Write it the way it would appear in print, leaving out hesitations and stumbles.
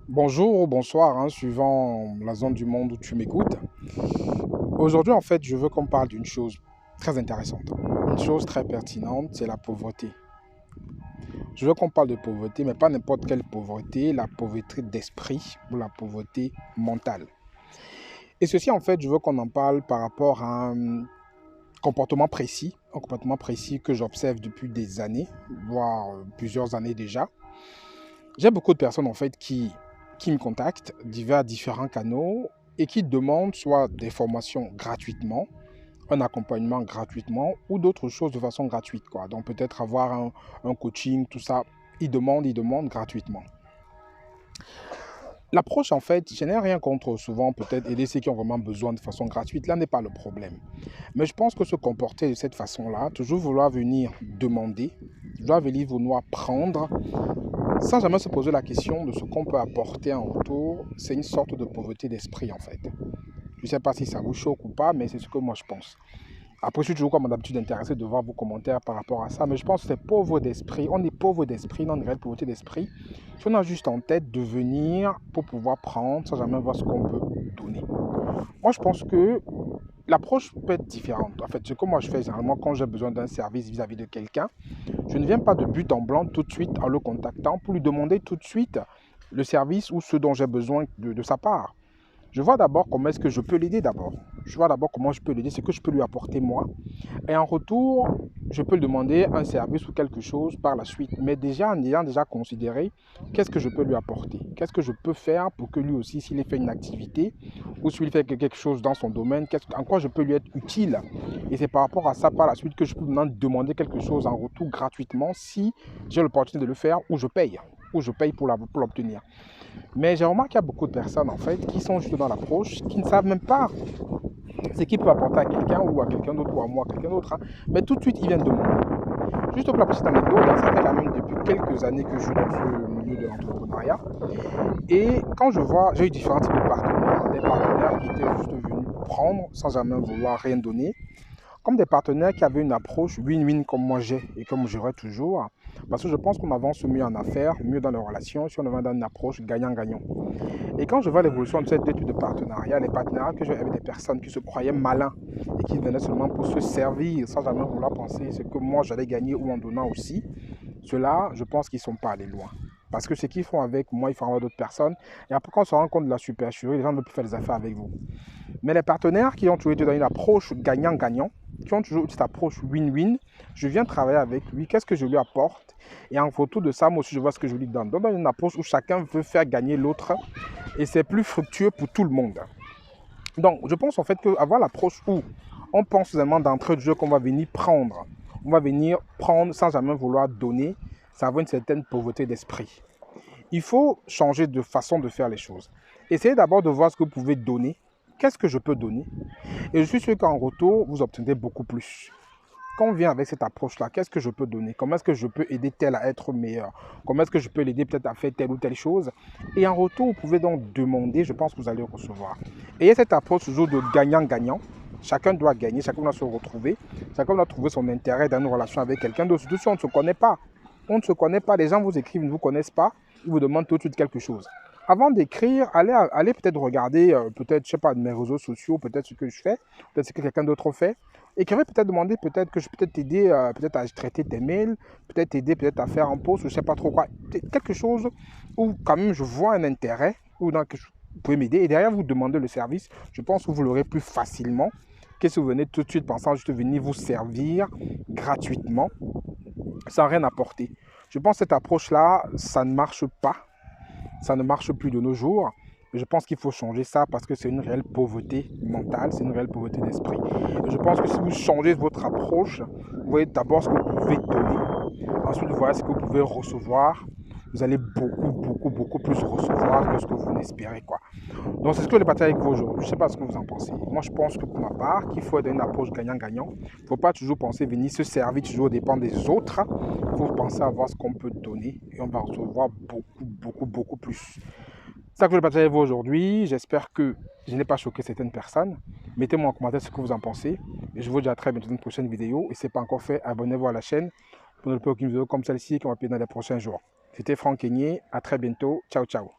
Bonjour ou bonsoir, suivant la zone du monde où tu m'écoutes. Aujourd'hui, en fait, je veux qu'on parle d'une chose très intéressante, une chose très pertinente, c'est la pauvreté. Je veux qu'on parle de pauvreté, mais pas n'importe quelle pauvreté, la pauvreté d'esprit ou la pauvreté mentale. Et ceci, en fait, je veux qu'on en parle par rapport à un comportement précis que j'observe depuis des années, voire plusieurs années déjà. J'ai beaucoup de personnes en fait qui me contactent divers différents canaux et qui demandent soit des formations gratuitement, un accompagnement gratuitement ou d'autres choses de façon gratuite, quoi. Donc peut-être avoir un coaching, tout ça, ils demandent gratuitement. L'approche, en fait, je n'ai rien contre souvent peut-être aider ceux qui ont vraiment besoin de façon gratuite. Là n'est pas le problème. Mais je pense que se comporter de cette façon-là, toujours vouloir venir demander, vouloir venir vouloir prendre, sans jamais se poser la question de ce qu'on peut apporter en retour, c'est une sorte de pauvreté d'esprit en fait. Je ne sais pas si ça vous choque ou pas, mais c'est ce que moi je pense. Après, je suis toujours comme d'habitude intéressé de voir vos commentaires par rapport à ça, mais je pense que c'est pauvre d'esprit. On est pauvre d'esprit, non une réelle pauvreté d'esprit. Si on a juste en tête de venir pour pouvoir prendre sans jamais voir ce qu'on peut donner. Moi, je pense que l'approche peut être différente. En fait, ce que moi je fais généralement quand j'ai besoin d'un service vis-à-vis de quelqu'un, je ne viens pas de but en blanc tout de suite en le contactant pour lui demander tout de suite le service ou ce dont j'ai besoin de sa part. Je vois d'abord comment est-ce que je peux l'aider d'abord. Je vois d'abord comment je peux l'aider, ce que je peux lui apporter moi. Et en retour, je peux lui demander un service ou quelque chose par la suite. Mais déjà, en ayant déjà considéré qu'est-ce que je peux lui apporter. Qu'est-ce que je peux faire pour que lui aussi, s'il fait une activité ou s'il fait quelque chose dans son domaine, en quoi je peux lui être utile. Et c'est par rapport à ça, par la suite, que je peux maintenant demander quelque chose en retour gratuitement si j'ai l'opportunité de le faire ou je paye. Ou je paye pour l'obtenir. Mais j'ai remarqué qu'il y a beaucoup de personnes en fait qui sont juste dans l'approche, qui ne savent même pas ce qu'ils peuvent apporter à quelqu'un ou à quelqu'un d'autre ou à moi, à quelqu'un d'autre. Mais tout de suite, ils viennent demander. Juste pour la petite anecdote, ça fait quand même depuis quelques années que je suis dans ce milieu de l'entrepreneuriat. Et quand je vois, j'ai eu différents types de partenaires. Des partenaires qui étaient juste venus prendre sans jamais vouloir rien donner, comme des partenaires qui avaient une approche win-win comme moi j'ai et comme j'aurai toujours. Parce que je pense qu'on avance mieux en affaires, mieux dans les relations, si on avait dans une approche gagnant-gagnant. Et quand je vois l'évolution de cette étude de partenariat, les partenariats que j'ai avec des personnes qui se croyaient malins et qui venaient seulement pour se servir sans jamais vouloir penser ce que moi j'allais gagner ou en donnant aussi, ceux-là, je pense qu'ils ne sont pas allés loin. Parce que ce qu'ils font avec moi, ils font avec d'autres personnes. Et après, quand on se rend compte de la supercherie, les gens ne veulent plus faire des affaires avec vous. Mais les partenaires qui ont toujours été dans une approche gagnant-gagnant, qui ont toujours eu cette approche win-win, je viens travailler avec lui, qu'est-ce que je lui apporte? Et en retour de ça, moi aussi, je vois ce que je lui donne. Donc, dans une approche où chacun veut faire gagner l'autre, et c'est plus fructueux pour tout le monde. Donc, je pense en fait qu'avoir l'approche où on pense vraiment d'entrée de jeu qu'on va venir prendre, on va venir prendre sans jamais vouloir donner, ça va une certaine pauvreté d'esprit. Il faut changer de façon de faire les choses. Essayez d'abord de voir ce que vous pouvez donner. Qu'est-ce que je peux donner? Et je suis sûr qu'en retour, vous obtiendrez beaucoup plus. Quand on vient avec cette approche-là, qu'est-ce que je peux donner? Comment est-ce que je peux aider tel à être meilleur? Comment est-ce que je peux l'aider peut-être à faire telle ou telle chose? Et en retour, vous pouvez donc demander, je pense que vous allez recevoir. Ayez cette approche toujours de gagnant-gagnant. Chacun doit gagner, chacun doit se retrouver, chacun doit trouver son intérêt dans une relation avec quelqu'un d'autre, surtout si on ne se connaît pas. On ne se connaît pas, les gens vous écrivent, ils ne vous connaissent pas, ils vous demandent tout de suite quelque chose. Avant d'écrire, allez peut-être regarder, peut-être, je sais pas, de mes réseaux sociaux, peut-être ce que je fais, peut-être ce que quelqu'un d'autre fait. Écrivez peut-être demander, peut-être que je peux t'aider, peut-être à traiter tes mails, peut-être t'aider peut-être à faire un post, ou je sais pas trop quoi. Quelque chose où quand même je vois un intérêt, ou dans que vous pouvez m'aider, et derrière vous demandez le service, je pense que vous l'aurez plus facilement que si vous venez tout de suite pensant juste venir vous servir gratuitement, sans rien apporter. Je pense que cette approche-là, ça ne marche pas. Ça ne marche plus de nos jours. Je pense qu'il faut changer ça parce que c'est une réelle pauvreté mentale, c'est une réelle pauvreté d'esprit. Et je pense que si vous changez votre approche, vous voyez d'abord ce que vous pouvez donner, ensuite vous voyez ce que vous pouvez recevoir. Vous allez beaucoup plus recevoir que ce que vous n'espérez, quoi. Donc c'est ce que je voulais partager avec vous aujourd'hui. Je ne sais pas ce que vous en pensez. Moi je pense que pour ma part, qu'il faut être dans une approche gagnant-gagnant. Il ne faut pas toujours penser venir se servir toujours dépend des autres. Il faut penser à voir ce qu'on peut donner et on va recevoir beaucoup plus. C'est ça que je voulais partager avec vous aujourd'hui. J'espère que je n'ai pas choqué certaines personnes. Mettez-moi en commentaire ce que vous en pensez. Et je vous dis à très bientôt dans une prochaine vidéo. Et si ce n'est pas encore fait, abonnez-vous à la chaîne pour ne pas aucune vidéo comme celle-ci qui va appeler dans les prochains jours. C'était Franck Kenyé. À très bientôt. Ciao, ciao.